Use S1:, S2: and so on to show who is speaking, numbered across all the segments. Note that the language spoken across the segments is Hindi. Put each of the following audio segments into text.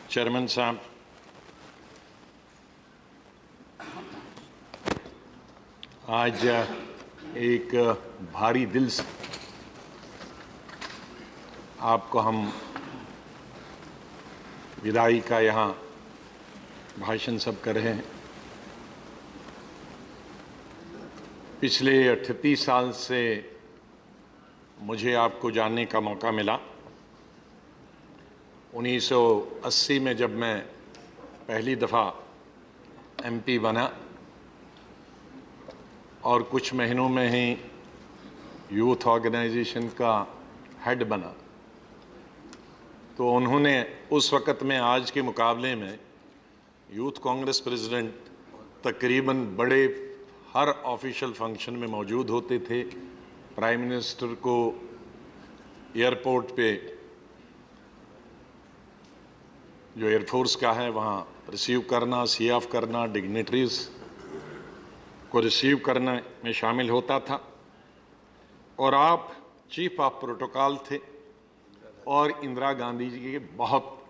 S1: चेयरमैन साहब, आज एक भारी दिल से आपको हम विदाई का यहाँ भाषण सब कर रहे हैं। पिछले 38 साल से मुझे आपको जानने का मौका मिला। 1980 में जब मैं पहली दफ़ा एमपी बना और कुछ महीनों में ही यूथ ऑर्गेनाइजेशन का हेड बना, तो उन्होंने उस वक़्त में आज के मुकाबले में यूथ कांग्रेस प्रेसिडेंट तकरीबन बड़े हर ऑफिशियल फंक्शन में मौजूद होते थे। प्राइम मिनिस्टर को एयरपोर्ट पे जो एयरफोर्स का है वहाँ रिसीव करना, सी ऑफ करना, डिग्नेटरीज को रिसीव करने में शामिल होता था। और आप चीफ ऑफ प्रोटोकॉल थे और इंदिरा गांधी जी के बहुत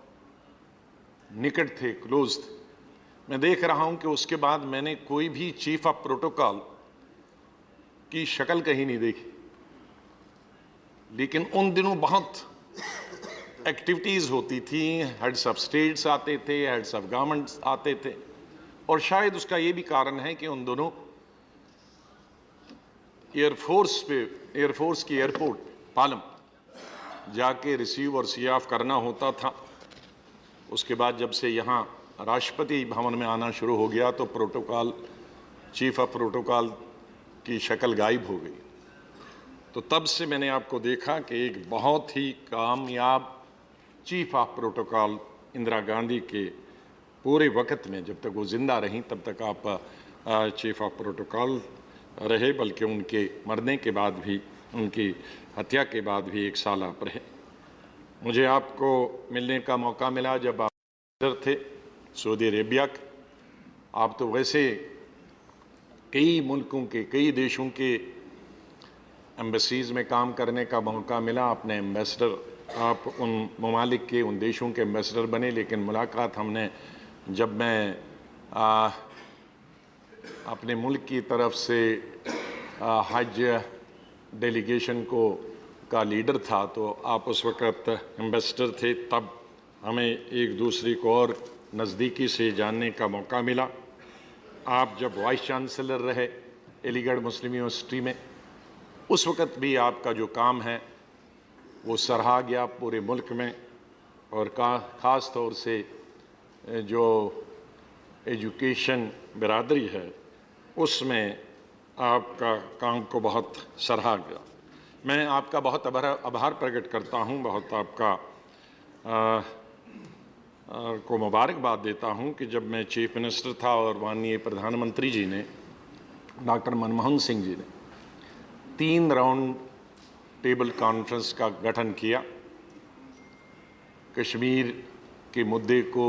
S1: निकट थे, क्लोज थे। मैं देख रहा हूं कि उसके बाद मैंने कोई भी चीफ ऑफ प्रोटोकॉल की शक्ल कहीं नहीं देखी, लेकिन उन दिनों बहुत एक्टिविटीज़ होती थी। हेड्स ऑफ स्टेट्स आते थे, हेड्स ऑफ गवर्नमेंट्स आते थे, और शायद उसका ये भी कारण है कि उन दोनों एयरफोर्स की एयरपोर्ट पालम जाके रिसीव और सी ऑफ करना होता था। उसके बाद जब से यहाँ राष्ट्रपति भवन में आना शुरू हो गया तो प्रोटोकॉल, चीफ ऑफ प्रोटोकॉल की शक्ल गायब हो गई। तो तब से मैंने आपको देखा कि एक बहुत ही कामयाब chief of protocol Indira Gandhi के पूरे वक्त में, जब तक वो जिंदा रहीं तब तक आप चीफ ऑफ प्रोटोकॉल रहे, बल्कि उनके मरने के बाद भी, उनकी हत्या के बाद भी 1 साल आप रहे। मुझे आपको मिलने का मौका मिला जब आप इधर थे सऊदी अरेबिया के। आप तो वैसे कई मुल्कों के, कई देशों के एम्बेसीज़ में काम करने का मौका मिला। आपने एम्बेसडर, आप उन ममालिक के, उन देशों के एम्बेसडर बने। लेकिन मुलाकात हमने, जब मैं अपने मुल्क की तरफ से हज डेलीगेशन का लीडर था, तो आप उस वक़्त एम्बेसडर थे, तब हमें एक दूसरे को और नज़दीकी से जानने का मौका मिला। आप जब वाइस चांसलर रहे अलीगढ़ मुस्लिम यूनिवर्सिटी में, उस वक़्त भी आपका जो काम है वो सराहा गया पूरे मुल्क में, और ख़ास तौर से जो एजुकेशन बिरादरी है उसमें आपका काम को बहुत सराहा गया। मैं आपका बहुत आभार प्रकट करता हूं, बहुत आपका को मुबारकबाद देता हूं कि जब मैं चीफ मिनिस्टर था और माननीय प्रधानमंत्री जी ने, डॉक्टर मनमोहन सिंह जी ने 3 राउंड टेबल कॉन्फ्रेंस का गठन किया, कश्मीर के मुद्दे को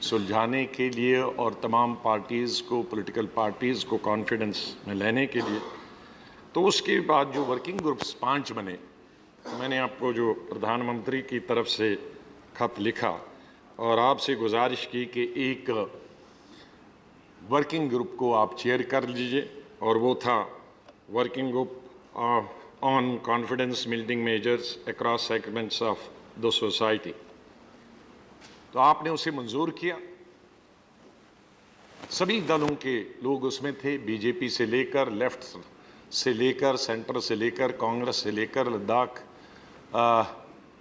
S1: सुलझाने के लिए और तमाम पार्टीज़ को, पॉलिटिकल पार्टीज़ को कॉन्फिडेंस में लेने के लिए। तो उसके बाद जो वर्किंग ग्रुप्स 5 बने, तो मैंने आपको जो प्रधानमंत्री की तरफ से खत लिखा और आपसे गुजारिश की कि एक वर्किंग ग्रुप को आप चेयर कर लीजिए, और वो था working group on confidence building measures across segments of the society. तो आपने उसे मंजूर किया। सभी दलों के लोग उसमें थे, बीजेपी से लेकर, लेफ्ट से लेकर, सेंटर से लेकर, कांग्रेस से लेकर, लद्दाख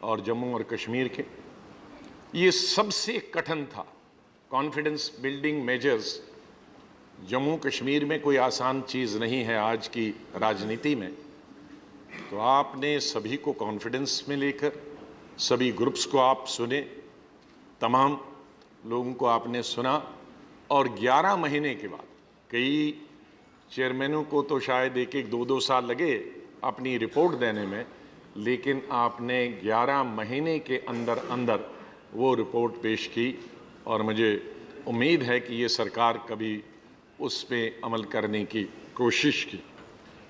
S1: और जम्मू और कश्मीर के। ये सबसे कठिन था। Confidence building measures Jammu Kashmir में कोई आसान चीज़ नहीं है आज की राजनीति में। तो आपने सभी को कॉन्फिडेंस में लेकर, सभी ग्रुप्स को आप सुने, तमाम लोगों को आपने सुना, और 11 महीने के बाद, कई चेयरमैनों को तो शायद 1-1, 2-2 साल लगे अपनी रिपोर्ट देने में, लेकिन आपने 11 महीने के अंदर अंदर वो रिपोर्ट पेश की, और मुझे उम्मीद है कि ये सरकार कभी उस पर अमल करने की कोशिश की।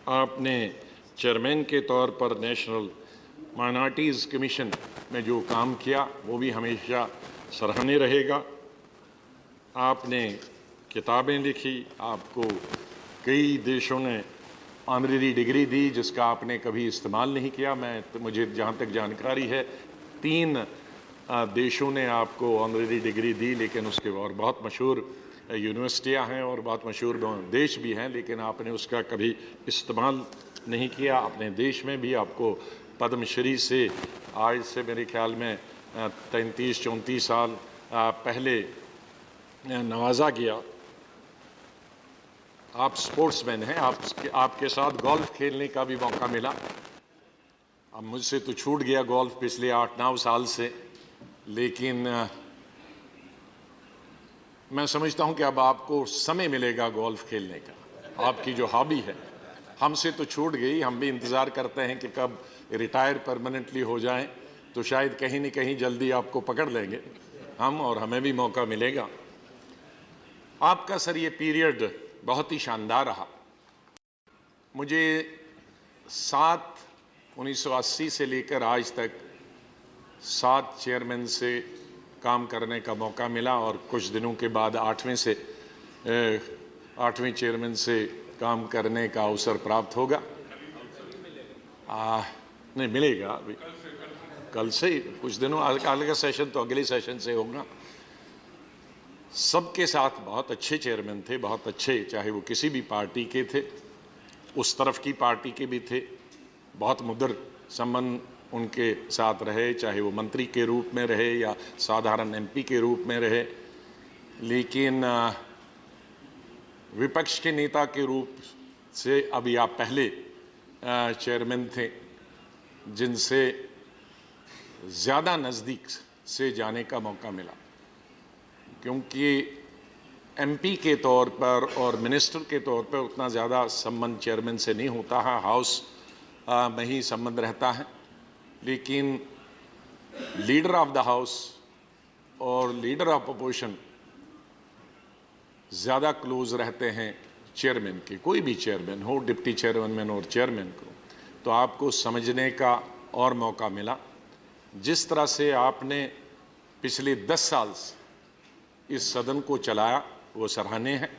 S1: आपने चेयरमैन के तौर पर नेशनल माइनॉरिटीज़ कमीशन में जो काम किया वो भी हमेशा सराहनीय रहेगा। आपने किताबें लिखी, आपको कई देशों ने ऑनरेरी डिग्री दी जिसका आपने कभी इस्तेमाल नहीं किया। मुझे जहाँ तक जानकारी है 3 देशों ने आपको ऑनरेरी डिग्री दी, लेकिन उसके और बहुत मशहूर यूनिवर्सिटियाँ हैं और बहुत मशहूर देश भी हैं, लेकिन आपने उसका कभी इस्तेमाल नहीं किया। अपने देश में भी आपको पद्मश्री से आज से मेरे ख्याल में 33-34 साल पहले नवाजा गया। आप स्पोर्ट्समैन हैं, आपके साथ गोल्फ खेलने का भी मौका मिला। अब मुझसे तो छूट गया गोल्फ पिछले 8-9 साल से, लेकिन मैं समझता हूं कि अब आपको समय मिलेगा गोल्फ खेलने का। आपकी जो हॉबी है, हमसे तो छूट गई। हम भी इंतज़ार करते हैं कि कब रिटायर परमानेंटली हो जाएं, तो शायद कहीं न कहीं जल्दी आपको पकड़ लेंगे हम, और हमें भी मौका मिलेगा। आपका सर ये पीरियड बहुत ही शानदार रहा। मुझे 1980 से लेकर आज तक 7 चेयरमैन से काम करने का मौका मिला, और कुछ दिनों के बाद 8वें चेयरमैन से काम करने का अवसर प्राप्त होगा। नहीं मिलेगा अभी, कल से ही कुछ दिनों, अगला सेशन तो अगले सेशन से होगा। सबके साथ बहुत अच्छे चेयरमैन थे, बहुत अच्छे, चाहे वो किसी भी पार्टी के थे, उस तरफ की पार्टी के भी थे। बहुत मुद्र संबंध उनके साथ रहे, चाहे वो मंत्री के रूप में रहे या साधारण एमपी के रूप में रहे। लेकिन विपक्ष के नेता के रूप से अभी आप पहले चेयरमैन थे जिनसे ज़्यादा नज़दीक से जाने का मौका मिला, क्योंकि एमपी के तौर पर और मिनिस्टर के तौर पर उतना ज़्यादा संबंध चेयरमैन से नहीं होता है, हाउस में ही संबंध रहता है। लेकिन लीडर ऑफ द हाउस और लीडर ऑफ अपोजिशन ज़्यादा क्लोज रहते हैं चेयरमैन के, कोई भी चेयरमैन हो, डिप्टी चेयरमैन और चेयरमैन को, तो आपको समझने का और मौका मिला। जिस तरह से आपने पिछले 10 साल से इस सदन को चलाया वो सराहनीय है।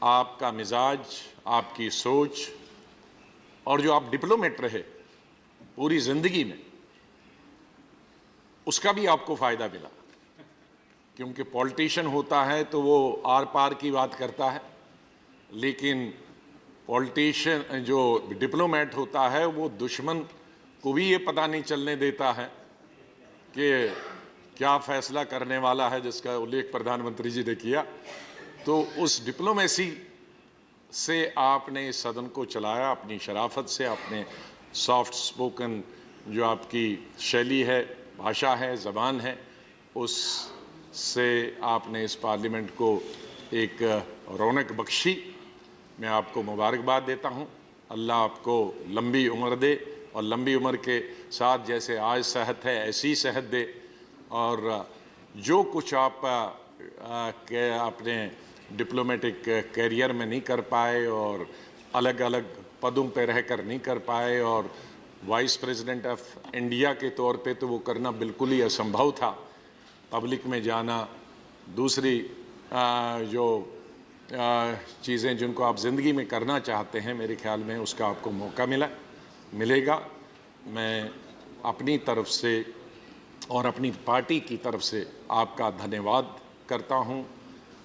S1: आपका मिजाज, आपकी सोच, और जो आप डिप्लोमेट रहे पूरी जिंदगी में, उसका भी आपको फायदा मिला। क्योंकि पॉलिटिशियन होता है तो वो आर पार की बात करता है, लेकिन पॉलिटिशियन जो डिप्लोमेट होता है वो दुश्मन को भी ये पता नहीं चलने देता है कि क्या फैसला करने वाला है, जिसका उल्लेख प्रधानमंत्री जी ने किया। तो उस डिप्लोमेसी से आपने इस सदन को चलाया, अपनी शराफत से, अपने सॉफ्ट स्पोकन जो आपकी शैली है, भाषा है, ज़बान है, उससे आपने इस पार्लियामेंट को एक रौनक बख्शी। मैं आपको मुबारकबाद देता हूँ। अल्लाह आपको लंबी उम्र दे, और लंबी उम्र के साथ जैसे आज सेहत है ऐसी सेहत दे, और जो कुछ आप अपने डिप्लोमेटिक कैरियर में नहीं कर पाए और अलग अलग पदों पे रहकर नहीं कर पाए, और वाइस प्रेसिडेंट ऑफ इंडिया के तौर पे तो वो करना बिल्कुल ही असंभव था, पब्लिक में जाना, दूसरी जो चीज़ें जिनको आप ज़िंदगी में करना चाहते हैं, मेरे ख्याल में उसका आपको मौका मिलेगा। मैं अपनी तरफ से और अपनी पार्टी की तरफ से आपका धन्यवाद करता हूं,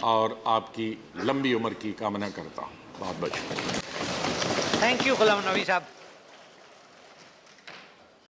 S1: और आपकी लंबी उम्र की कामना करता हूं। बहुत बहुत शुक्रिया।
S2: थैंक यू गुलाम नबी साहब।